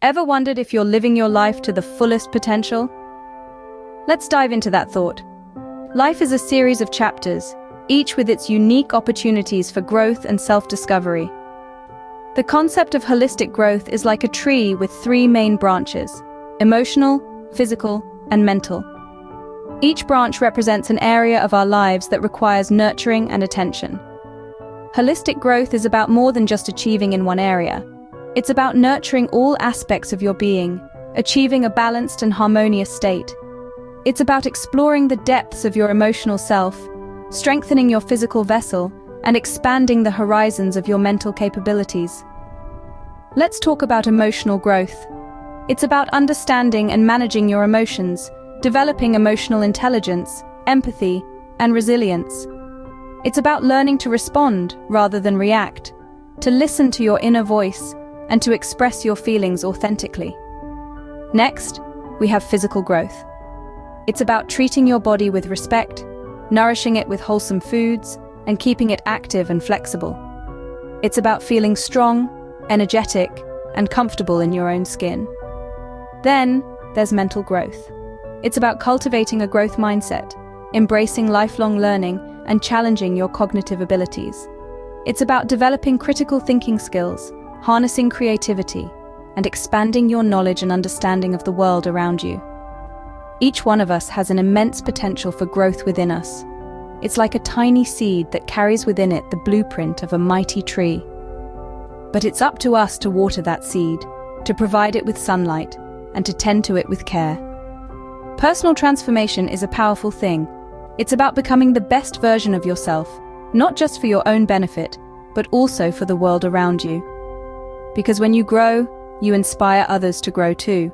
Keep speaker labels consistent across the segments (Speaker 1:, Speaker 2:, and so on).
Speaker 1: Ever wondered if you're living your life to the fullest potential? Let's dive into that thought. Life is a series of chapters, each with its unique opportunities for growth and self-discovery. The concept of holistic growth is like a tree with three main branches: emotional, physical, and mental. Each branch represents an area of our lives that requires nurturing and attention. Holistic growth is about more than just achieving in one area. It's about nurturing all aspects of your being, achieving a balanced and harmonious state. It's about exploring the depths of your emotional self, strengthening your physical vessel, and expanding the horizons of your mental capabilities. Let's talk about emotional growth. It's about understanding and managing your emotions, developing emotional intelligence, empathy, and resilience. It's about learning to respond rather than react, to listen to your inner voice, and to express your feelings authentically. Next, we have physical growth. It's about treating your body with respect, nourishing it with wholesome foods, and keeping it active and flexible. It's about feeling strong, energetic, and comfortable in your own skin. Then, there's mental growth. It's about cultivating a growth mindset, embracing lifelong learning, and challenging your cognitive abilities. It's about developing critical thinking skills, harnessing creativity, and expanding your knowledge and understanding of the world around you. Each one of us has an immense potential for growth within us. It's like a tiny seed that carries within it the blueprint of a mighty tree. But it's up to us to water that seed, to provide it with sunlight, and to tend to it with care. Personal transformation is a powerful thing. It's about becoming the best version of yourself, not just for your own benefit, but also for the world around you. Because when you grow, you inspire others to grow too.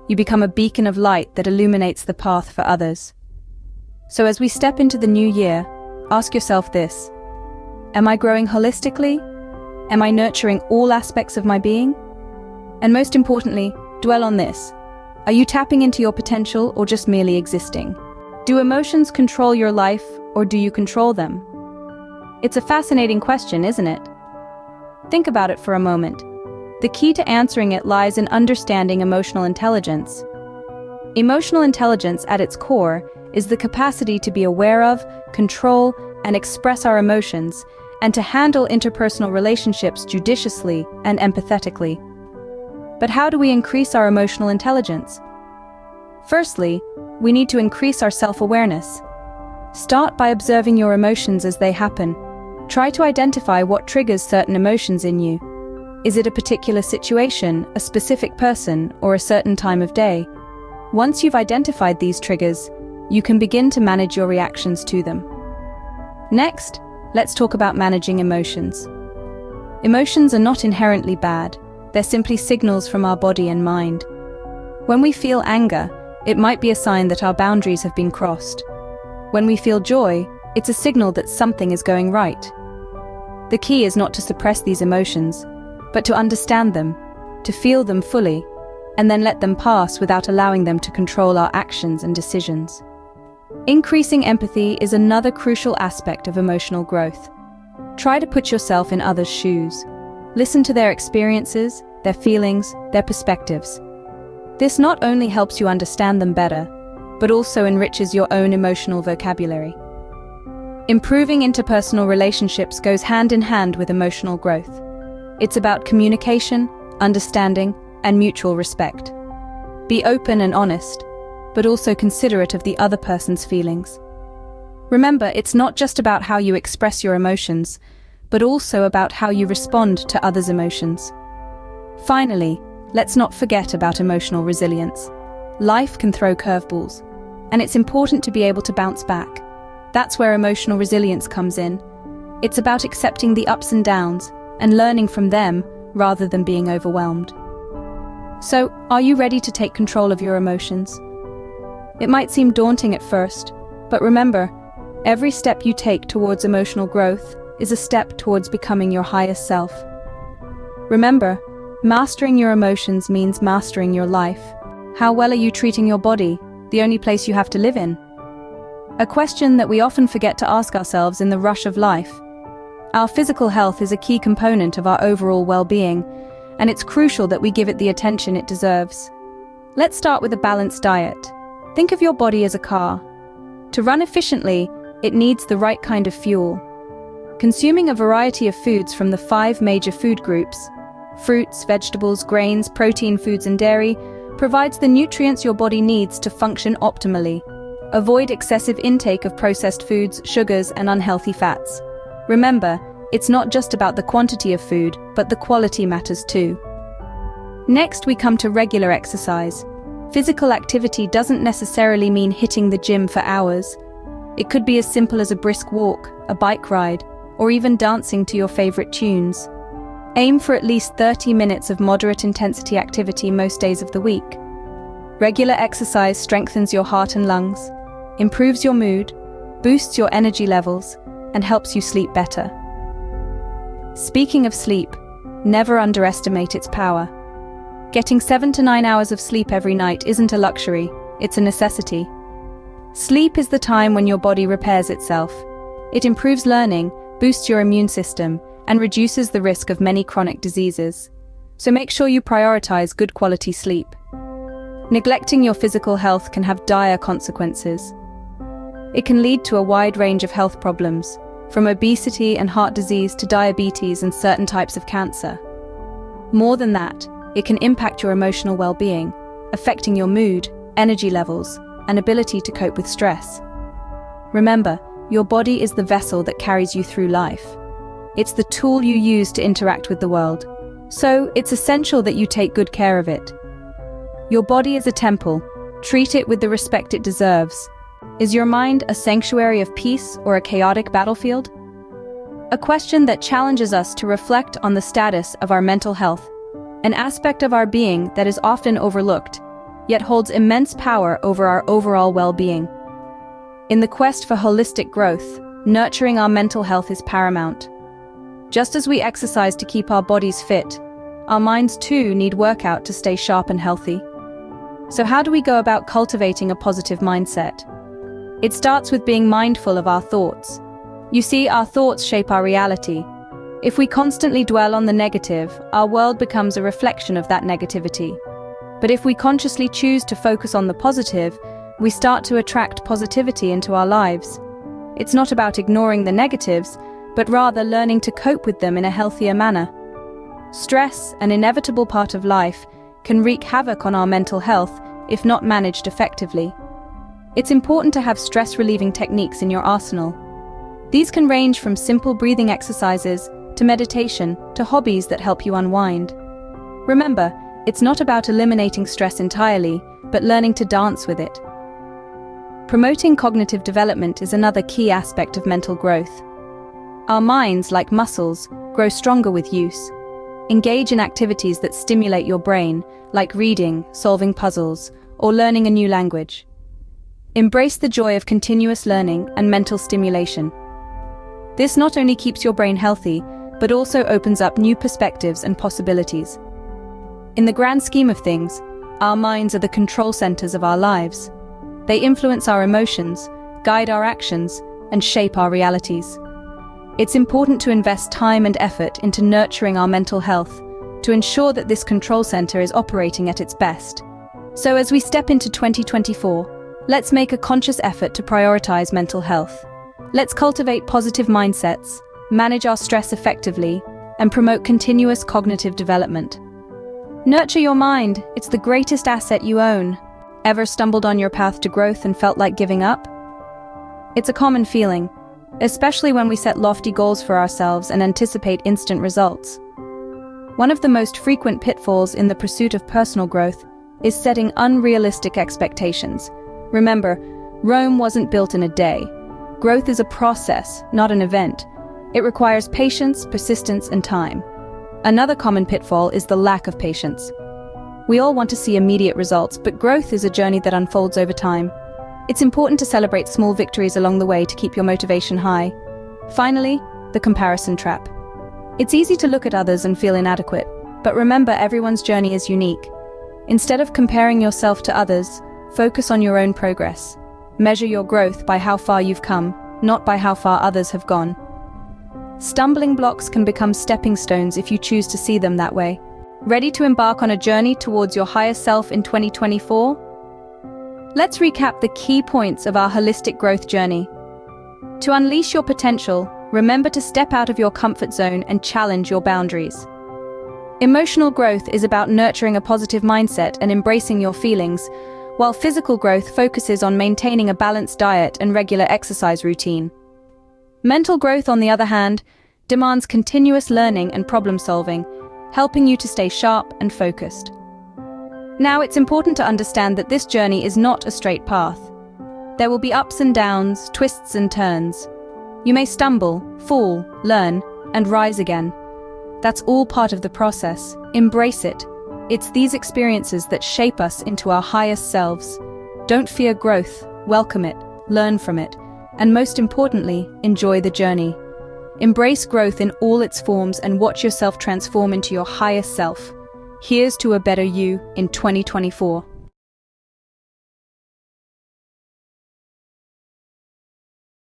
Speaker 1: You become a beacon of light that illuminates the path for others. So as we step into the new year, ask yourself this: am I growing holistically? Am I nurturing all aspects of my being? And most importantly, dwell on this. Are you tapping into your potential or just merely existing? Do emotions control your life, or do you control them? It's a fascinating question, isn't it? Think about it for a moment. The key to answering it lies in understanding emotional intelligence. Emotional intelligence, at its core, is the capacity to be aware of, control, and express our emotions, and to handle interpersonal relationships judiciously and empathetically. But how do we increase our emotional intelligence? Firstly, we need to increase our self-awareness. Start by observing your emotions as they happen. Try to identify what triggers certain emotions in you. Is it a particular situation, a specific person, or a certain time of day? Once you've identified these triggers, you can begin to manage your reactions to them. Next, let's talk about managing emotions. Emotions are not inherently bad. They're simply signals from our body and mind. When we feel anger, it might be a sign that our boundaries have been crossed. When we feel joy, it's a signal that something is going right. The key is not to suppress these emotions, but to understand them, to feel them fully, and then let them pass without allowing them to control our actions and decisions. Increasing empathy is another crucial aspect of emotional growth. Try to put yourself in others' shoes. Listen to their experiences, their feelings, their perspectives. This not only helps you understand them better, but also enriches your own emotional vocabulary. Improving interpersonal relationships goes hand in hand with emotional growth. It's about communication, understanding, and mutual respect. Be open and honest, but also considerate of the other person's feelings. Remember, it's not just about how you express your emotions, but also about how you respond to others' emotions. Finally, let's not forget about emotional resilience. Life can throw curveballs, and it's important to be able to bounce back. That's where emotional resilience comes in. It's about accepting the ups and downs and learning from them rather than being overwhelmed. So, are you ready to take control of your emotions? It might seem daunting at first, but remember, every step you take towards emotional growth is a step towards becoming your highest self. Remember, mastering your emotions means mastering your life. How well are you treating your body, the only place you have to live in? A question that we often forget to ask ourselves in the rush of life. Our physical health is a key component of our overall well-being, and it's crucial that we give it the attention it deserves. Let's start with a balanced diet. Think of your body as a car. To run efficiently, it needs the right kind of fuel. Consuming a variety of foods from the 5 major food groups, fruits, vegetables, grains, protein foods, and dairy, provides the nutrients your body needs to function optimally. Avoid excessive intake of processed foods, sugars, and unhealthy fats. Remember, it's not just about the quantity of food, but the quality matters too. Next, we come to regular exercise. Physical activity doesn't necessarily mean hitting the gym for hours. It could be as simple as a brisk walk, a bike ride, or even dancing to your favorite tunes. Aim for at least 30 minutes of moderate intensity activity most days of the week. Regular exercise strengthens your heart and lungs, improves your mood, boosts your energy levels, and helps you sleep better. Speaking of sleep, never underestimate its power. Getting 7 to 9 hours of sleep every night isn't a luxury, it's a necessity. Sleep is the time when your body repairs itself. It improves learning, boosts your immune system, and reduces the risk of many chronic diseases. So make sure you prioritize good quality sleep. Neglecting your physical health can have dire consequences. It can lead to a wide range of health problems, from obesity and heart disease to diabetes and certain types of cancer. More than that, it can impact your emotional well-being, affecting your mood, energy levels, and ability to cope with stress. Remember, your body is the vessel that carries you through life. It's the tool you use to interact with the world. So, it's essential that you take good care of it. Your body is a temple. Treat it with the respect it deserves. Is your mind a sanctuary of peace or a chaotic battlefield? A question that challenges us to reflect on the status of our mental health, an aspect of our being that is often overlooked, yet holds immense power over our overall well-being. In the quest for holistic growth, nurturing our mental health is paramount. Just as we exercise to keep our bodies fit, our minds too need workout to stay sharp and healthy. So how do we go about cultivating a positive mindset? It starts with being mindful of our thoughts. You see, our thoughts shape our reality. If we constantly dwell on the negative, our world becomes a reflection of that negativity. But if we consciously choose to focus on the positive, we start to attract positivity into our lives. It's not about ignoring the negatives, but rather learning to cope with them in a healthier manner. Stress, an inevitable part of life, can wreak havoc on our mental health if not managed effectively. It's important to have stress-relieving techniques in your arsenal. These can range from simple breathing exercises to meditation to hobbies that help you unwind. Remember, it's not about eliminating stress entirely, but learning to dance with it. Promoting cognitive development is another key aspect of mental growth. Our minds, like muscles, grow stronger with use. Engage in activities that stimulate your brain, like reading, solving puzzles, or learning a new language. Embrace the joy of continuous learning and mental stimulation. This not only keeps your brain healthy, but also opens up new perspectives and possibilities. In the grand scheme of things, our minds are the control centers of our lives. They influence our emotions, guide our actions, and shape our realities. It's important to invest time and effort into nurturing our mental health to ensure that this control center is operating at its best. So as we step into 2024, let's make a conscious effort to prioritize mental health. Let's cultivate positive mindsets, manage our stress effectively, and promote continuous cognitive development. Nurture your mind, it's the greatest asset you own. Ever stumbled on your path to growth and felt like giving up? It's a common feeling, especially when we set lofty goals for ourselves and anticipate instant results. One of the most frequent pitfalls in the pursuit of personal growth is setting unrealistic expectations. Remember, Rome wasn't built in a day. Growth is a process, not an event. It requires patience, persistence, and time. Another common pitfall is the lack of patience. We all want to see immediate results, but growth is a journey that unfolds over time. It's important to celebrate small victories along the way to keep your motivation high. Finally, the comparison trap. It's easy to look at others and feel inadequate, but remember, everyone's journey is unique. Instead of comparing yourself to others, focus on your own progress. Measure your growth by how far you've come, not by how far others have gone. Stumbling blocks can become stepping stones if you choose to see them that way. Ready to embark on a journey towards your higher self in 2024? Let's recap the key points of our holistic growth journey. To unleash your potential, remember to step out of your comfort zone and challenge your boundaries. Emotional growth is about nurturing a positive mindset and embracing your feelings, while physical growth focuses on maintaining a balanced diet and regular exercise routine. Mental growth, on the other hand, demands continuous learning and problem-solving, helping you to stay sharp and focused. Now, it's important to understand that this journey is not a straight path. There will be ups and downs, twists and turns. You may stumble, fall, learn, and rise again. That's all part of the process. Embrace it. It's these experiences that shape us into our highest selves. Don't fear growth, welcome it, learn from it, and most importantly, enjoy the journey. Embrace growth in all its forms and watch yourself transform into your highest self. Here's to a better you in 2024.